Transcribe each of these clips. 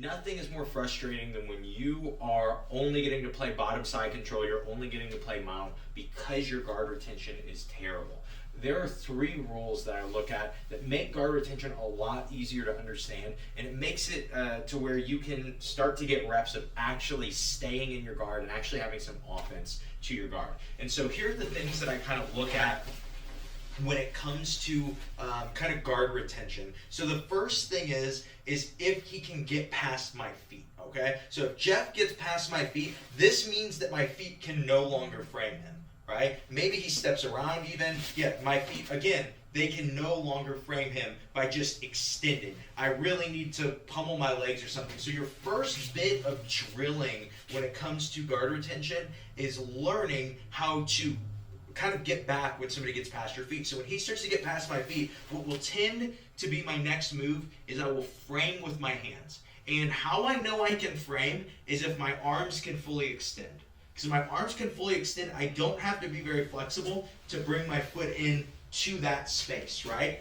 Nothing is more frustrating than when you are only getting to play bottom side control, you're only getting to play mount because your guard retention is terrible. There are 3 rules that I look at that make guard retention a lot easier to understand, and it makes it to where you can start to get reps of actually staying in your guard and actually having some offense to your guard. And so here are the things that I kind of look at when it comes to kind of guard retention. So the first thing is if he can get past my feet, okay? So if Jeff gets past my feet, this means that my feet can no longer frame him, right? Maybe he steps around even. Yeah, my feet, again, they can no longer frame him by just extending. I really need to pummel my legs or something. So your first bit of drilling when it comes to guard retention is learning how to kind of get back when somebody gets past your feet. So when he starts to get past my feet, what will tend to be my next move is I will frame with my hands. And how I know I can frame is if my arms can fully extend. Because if my arms can fully extend, I don't have to be very flexible to bring my foot in to that space, right?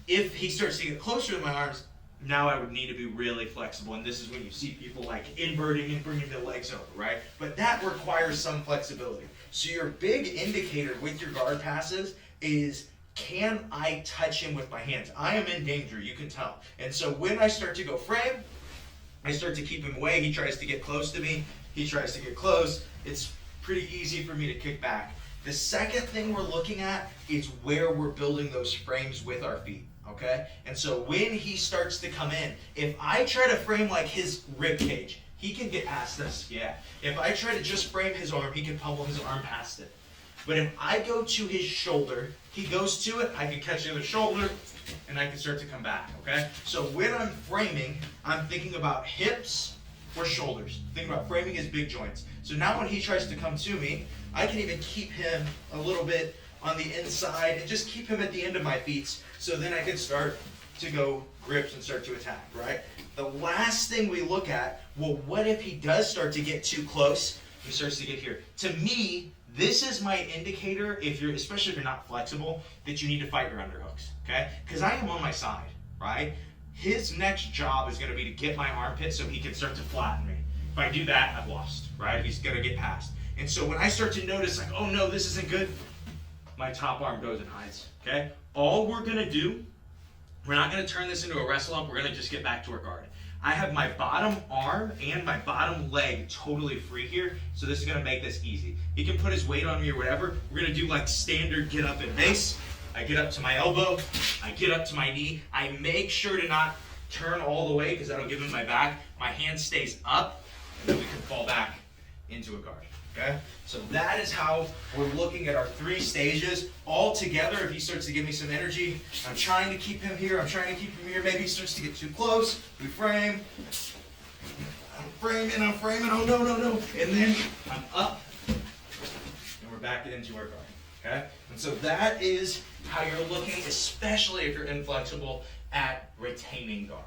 If he starts to get closer to my arms, now I would need to be really flexible, and this is when you see people like inverting and bringing their legs over, right? But that requires some flexibility. So your big indicator with your guard passes is, can I touch him with my hands? I am in danger, you can tell. And so when I start to go frame, I start to keep him away. He tries to get close to me. He tries to get close. It's pretty easy for me to kick back. The second thing we're looking at is where we're building those frames with our feet. Okay? And so when he starts to come in, if I try to frame like his rib cage, he can get past this, yeah. If I try to just frame his arm, he can pummel his arm past it. But if I go to his shoulder, he goes to it, I can catch the other shoulder, and I can start to come back, okay? So when I'm framing, I'm thinking about hips or shoulders. Thinking about framing his big joints. So now when he tries to come to me, I can even keep him a little bit on the inside and just keep him at the end of my feet, so then I can start to go grips and start to attack, right? The last thing we look at, well, what if he does start to get too close? He starts to get here. To me, this is my indicator, if you're, especially if you're not flexible, that you need to fight your underhooks, okay? Because I am on my side, right? His next job is going to be to get my armpit so he can start to flatten me. If I do that, I've lost, right? He's going to get past. And so when I start to notice, like, oh no, this isn't good, my top arm goes and hides, okay? All we're going to do, we're not going to turn this into a wrestle up, we're going to just get back to our guard. I have my bottom arm and my bottom leg totally free here, so this is going to make this easy. He can put his weight on me or whatever. We're going to do like standard get up and base. I get up to my elbow, I get up to my knee. I make sure to not turn all the way because that'll give him my back. My hand stays up, and then we can fall back into a guard. Okay? So that is how we're looking at our 3 stages. All together, if he starts to give me some energy, I'm trying to keep him here, I'm trying to keep him here. Maybe he starts to get too close. We frame. I'm framing, oh no, no, no. And then I'm up, and we're back into our guard. Okay? And so that is how you're looking, especially if you're inflexible, at retaining guard.